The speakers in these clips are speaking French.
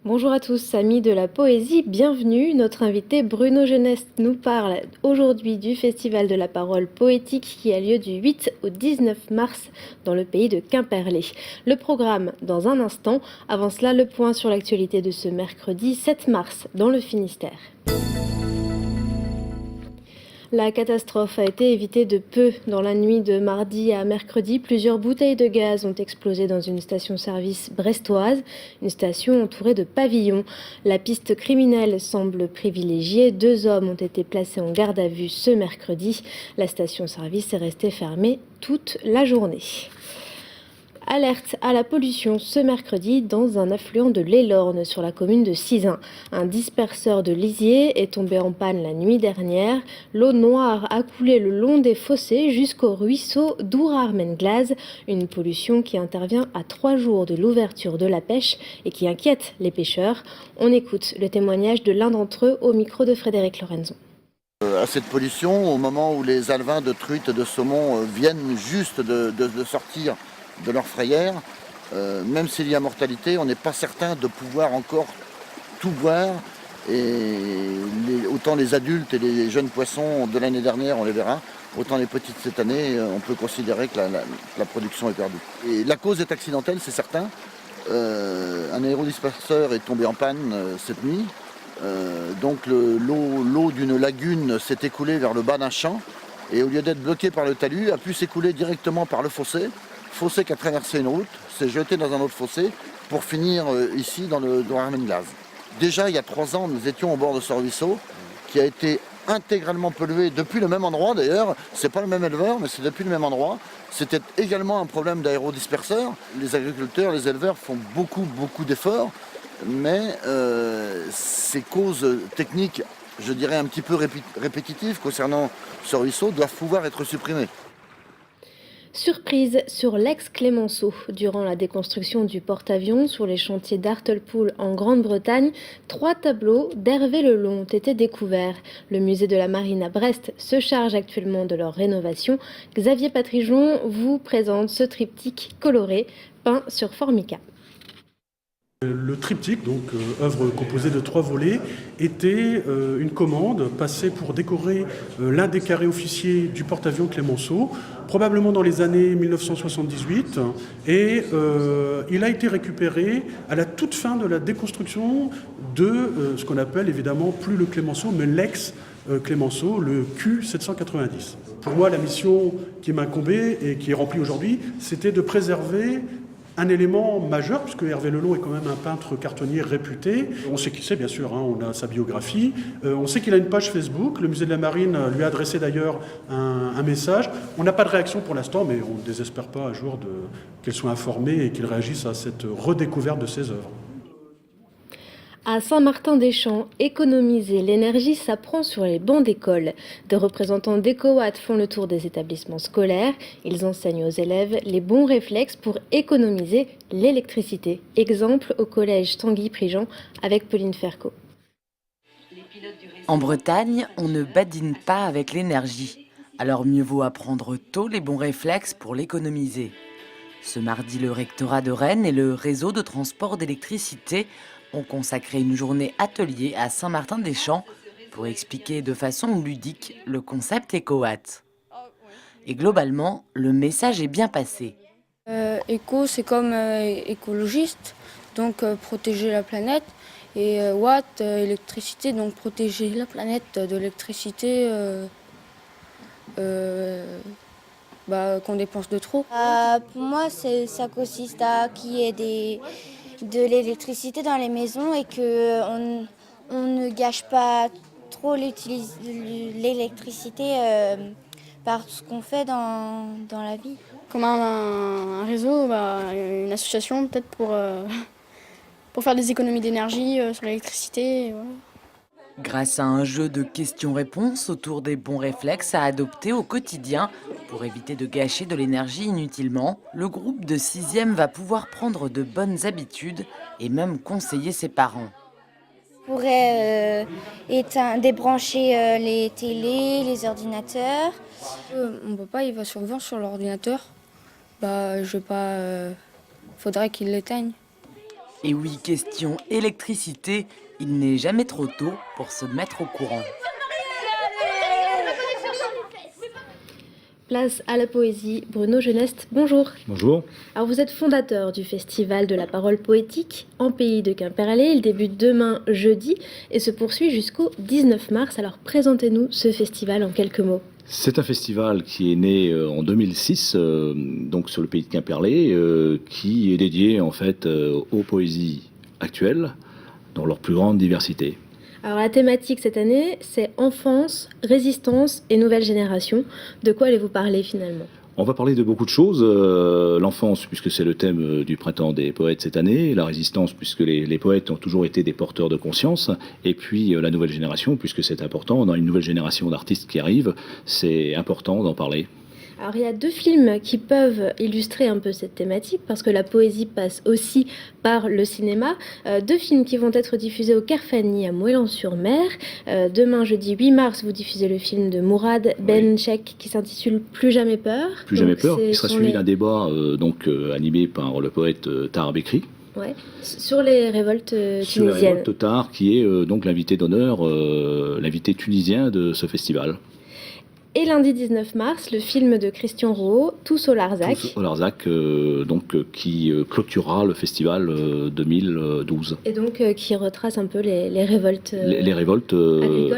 Bonjour à tous, amis de la poésie, bienvenue. Notre invité Bruno Geneste nous parle aujourd'hui du Festival de la parole poétique qui a lieu du 8 au 19 mars dans le pays de Quimperlé. Le programme dans un instant. Avant cela, le point sur l'actualité de ce mercredi 7 mars dans le Finistère. La catastrophe a été évitée de peu. Dans la nuit de mardi à mercredi, plusieurs bouteilles de gaz ont explosé dans une station-service brestoise, une station entourée de pavillons. La piste criminelle semble privilégiée. 2 hommes ont été placés en garde à vue ce mercredi. La station-service est restée fermée toute la journée. Alerte à la pollution ce mercredi dans un affluent de l'Elorne sur la commune de Sizun. Un disperseur de lisier est tombé en panne la nuit dernière. L'eau noire a coulé le long des fossés jusqu'au ruisseau d'Ourarmenglaz. Une pollution qui intervient à 3 jours de l'ouverture de la pêche et qui inquiète les pêcheurs. On écoute le témoignage de l'un d'entre eux au micro de Frédéric Lorenzon. À cette pollution, au moment où les alevins de truites et de saumon viennent juste de sortir de leur frayère, même s'il y a mortalité, on n'est pas certain de pouvoir encore tout boire. Et autant les adultes et les jeunes poissons de l'année dernière, on les verra, autant les petites cette année, on peut considérer que la production est perdue. Et la cause est accidentelle, c'est certain. Un aérodisperseur est tombé en panne cette nuit. Donc l'eau d'une lagune s'est écoulée vers le bas d'un champ et au lieu d'être bloquée par le talus, a pu s'écouler directement par le fossé qui a traversé une route, s'est jeté dans un autre fossé pour finir ici dans le Armenglaz. Déjà il y a 3 ans, nous étions au bord de ce ruisseau qui a été intégralement pollué depuis le même endroit d'ailleurs. C'est pas le même éleveur, mais c'est depuis le même endroit. C'était également un problème d'aérodisperseur. Les agriculteurs, les éleveurs font beaucoup d'efforts, mais ces causes techniques, je dirais un petit peu répétitives concernant ce ruisseau, doivent pouvoir être supprimées. Surprise sur l'ex-Clémenceau. Durant la déconstruction du porte-avions sur les chantiers d'Hartlepool en Grande-Bretagne, 3 tableaux d'Hervé Lelon ont été découverts. Le musée de la Marine à Brest se charge actuellement de leur rénovation. Xavier Patrijon vous présente ce triptyque coloré peint sur formica. Le triptyque, donc œuvre composée de 3 volets, était une commande passée pour décorer l'un des carrés officiers du porte-avions Clémenceau, probablement dans les années 1978, et il a été récupéré à la toute fin de la déconstruction de ce qu'on appelle évidemment plus le Clémenceau, mais l'ex-Clémenceau, le Q790. Pour moi, la mission qui m'incombait et qui est remplie aujourd'hui, c'était de préserver un élément majeur, puisque Hervé Lelon est quand même un peintre cartonnier réputé. On sait qui c'est, bien sûr, on a sa biographie. On sait qu'il a une page Facebook. Le musée de la Marine lui a adressé d'ailleurs un message. On n'a pas de réaction pour l'instant, mais on ne désespère pas un jour qu'elle soit informée et qu'il réagisse à cette redécouverte de ses œuvres. À Saint-Martin-des-Champs, économiser l'énergie s'apprend sur les bancs d'école. Des représentants d'EcoWatt font le tour des établissements scolaires. Ils enseignent aux élèves les bons réflexes pour économiser l'électricité. Exemple au collège Tanguy-Prigent avec Pauline Ferco. En Bretagne, on ne badine pas avec l'énergie. Alors mieux vaut apprendre tôt les bons réflexes pour l'économiser. Ce mardi, le rectorat de Rennes et le réseau de transport d'électricité ont consacré une journée atelier à Saint-Martin-des-Champs pour expliquer de façon ludique le concept EcoWatt. Et globalement, le message est bien passé. Éco, c'est comme écologiste, donc protéger la planète. Et watt, électricité, donc protéger la planète de l'électricité qu'on dépense de trop. Pour moi, ça consiste à qu'il y ait de l'électricité dans les maisons et qu'on ne gâche pas trop l'électricité par ce qu'on fait dans la vie. Comme un réseau, une association peut-être pour faire des économies d'énergie sur l'électricité. Voilà. Grâce à un jeu de questions-réponses autour des bons réflexes à adopter au quotidien pour éviter de gâcher de l'énergie inutilement, le groupe de 6e va pouvoir prendre de bonnes habitudes et même conseiller ses parents. pourrait débrancher les télés, les ordinateurs. Mon papa, il va souvent sur l'ordinateur. Je vais pas... faudrait qu'il l'éteigne. Et oui, question électricité, il n'est jamais trop tôt pour se mettre au courant. Place à la poésie. Bruno Geneste, bonjour. Bonjour. Alors vous êtes fondateur du Festival de la parole poétique en pays de Quimperlé. Il débute demain jeudi et se poursuit jusqu'au 19 mars. Alors présentez-nous ce festival en quelques mots. C'est un festival qui est né en 2006, donc sur le pays de Quimperlé, qui est dédié en fait aux poésies actuelles dans leur plus grande diversité. Alors la thématique cette année, c'est enfance, résistance et nouvelle génération. De quoi allez-vous parler finalement ? On va parler de beaucoup de choses. L'enfance, puisque c'est le thème du printemps des poètes cette année. La résistance, puisque les poètes ont toujours été des porteurs de conscience. Et puis la nouvelle génération, puisque c'est important. Dans une nouvelle génération d'artistes qui arrivent, c'est important d'en parler. Alors il y a 2 films qui peuvent illustrer un peu cette thématique, parce que la poésie passe aussi par le cinéma. 2 films qui vont être diffusés au Kerfani à Moëlan-sur-Mer. Demain, jeudi 8 mars, vous diffusez le film de Mourad Benchek qui s'intitule Plus jamais peur. Plus jamais peur, qui sera suivi d'un débat animé par le poète Tahar Bekri. Ouais. Sur les révoltes tunisiennes. Sur les révoltes Tahar, qui est donc l'invité d'honneur, l'invité tunisien de ce festival. Et lundi 19 mars, le film de Christian Rohaut, Tous au Larzac. Tous au Larzac, qui clôturera le festival 2012. Et donc qui retrace un peu les révoltes les révoltes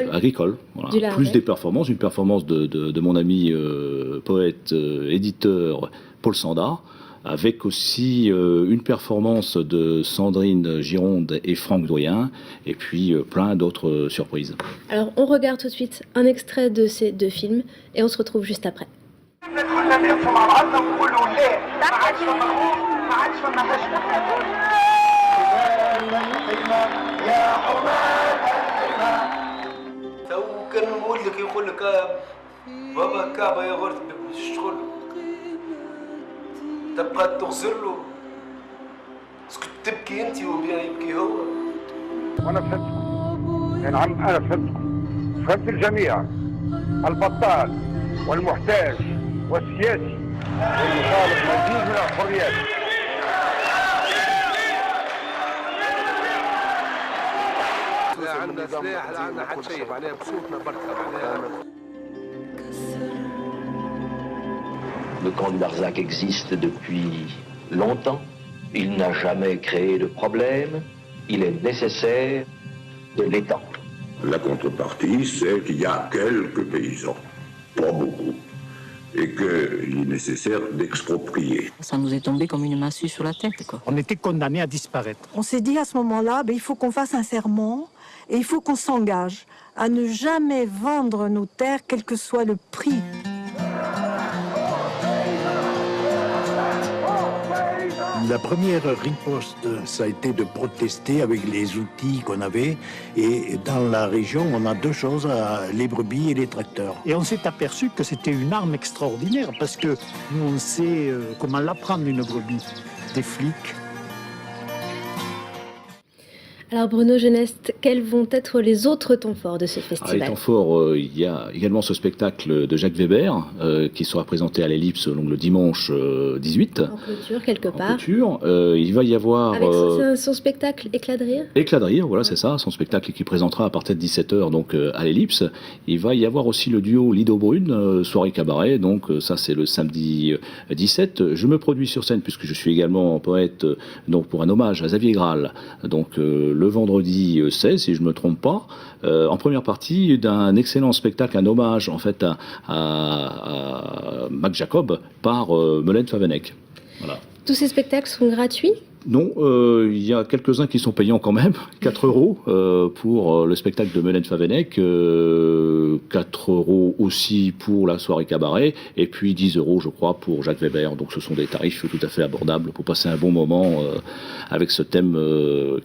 agricoles. Voilà. Plus des performances, une performance de mon ami poète, éditeur Paul Sanda, avec aussi une performance de Sandrine Gironde et Franck Doyen, et puis plein d'autres surprises. Alors on regarde tout de suite un extrait de ces 2 films, et on se retrouve juste après. تبقى تغزر له اسكت تبكي انت وبيا يبكي هو وانا فهمتكم يا نعم انا فهمتكم فهمت الجميع البطال والمحتاج والسياسي والمطالب مزيد من الحريات لا عندنا سلاح لا عندنا حد شيء معناها بصوتنا بركه معناها Le camp du Larzac existe depuis longtemps. Il n'a jamais créé de problème. Il est nécessaire de l'étendre. La contrepartie, c'est qu'il y a quelques paysans, pas beaucoup, et qu'il est nécessaire d'exproprier. Ça nous est tombé comme une massue sur la tête, quoi. On était condamnés à disparaître. On s'est dit à ce moment-là, il faut qu'on fasse un serment et il faut qu'on s'engage à ne jamais vendre nos terres, quel que soit le prix. La première riposte, ça a été de protester avec les outils qu'on avait. Et dans la région, on a 2 choses, les brebis et les tracteurs. Et on s'est aperçu que c'était une arme extraordinaire parce que nous, on sait comment l'apprendre une brebis. Des flics. Alors Bruno Geneste, quels vont être les autres temps forts de ce festival ? Les temps forts, il y a également ce spectacle de Jacques Weber qui sera présenté à l'Ellipse le dimanche 18. En clôture, quelque part. Il va y avoir... Avec son spectacle Éclat de rire ? Éclat de rire, voilà, c'est ça, son spectacle qui présentera à partir de 17h donc, à l'Ellipse. Il va y avoir aussi le duo Lido Brune, soirée cabaret, donc ça c'est le samedi 17. Je me produis sur scène puisque je suis également poète donc, pour un hommage à Xavier Graal. Donc le vendredi 16, si je ne me trompe pas, en première partie d'un excellent spectacle, un hommage en fait à Mac Jacob par Melaine Favenec. Voilà. Tous ces spectacles sont gratuits ? Non, il y a quelques-uns qui sont payants quand même, 4 euros pour le spectacle de Melaine Favenec, 4 euros aussi pour la soirée cabaret, et puis 10 euros je crois pour Jacques Weber. Donc ce sont des tarifs tout à fait abordables pour passer un bon moment avec ce thème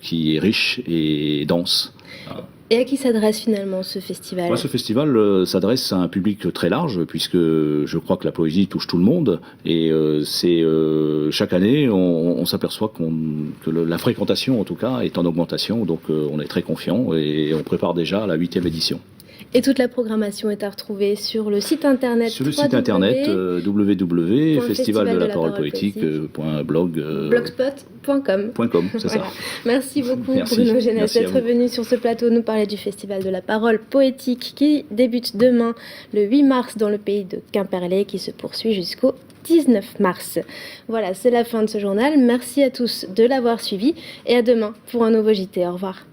qui est riche et dense. Voilà. Et à qui s'adresse finalement ce festival ? Ce festival s'adresse à un public très large, puisque je crois que la poésie touche tout le monde. Et chaque année, on s'aperçoit que la fréquentation, en tout cas, est en augmentation. Donc on est très confiant et on prépare déjà la 8e édition. Et toute la programmation est à retrouver sur le site internet. Sur le site internet www.festivaldelapparolepoétique.blogspot.com. Merci beaucoup Bruno Jeunesse d'être venu sur ce plateau nous parler du Festival de la parole poétique qui débute demain le 8 mars dans le pays de Quimperlé, qui se poursuit jusqu'au 19 mars. Voilà, c'est la fin de ce journal. Merci à tous de l'avoir suivi et à demain pour un nouveau JT. Au revoir.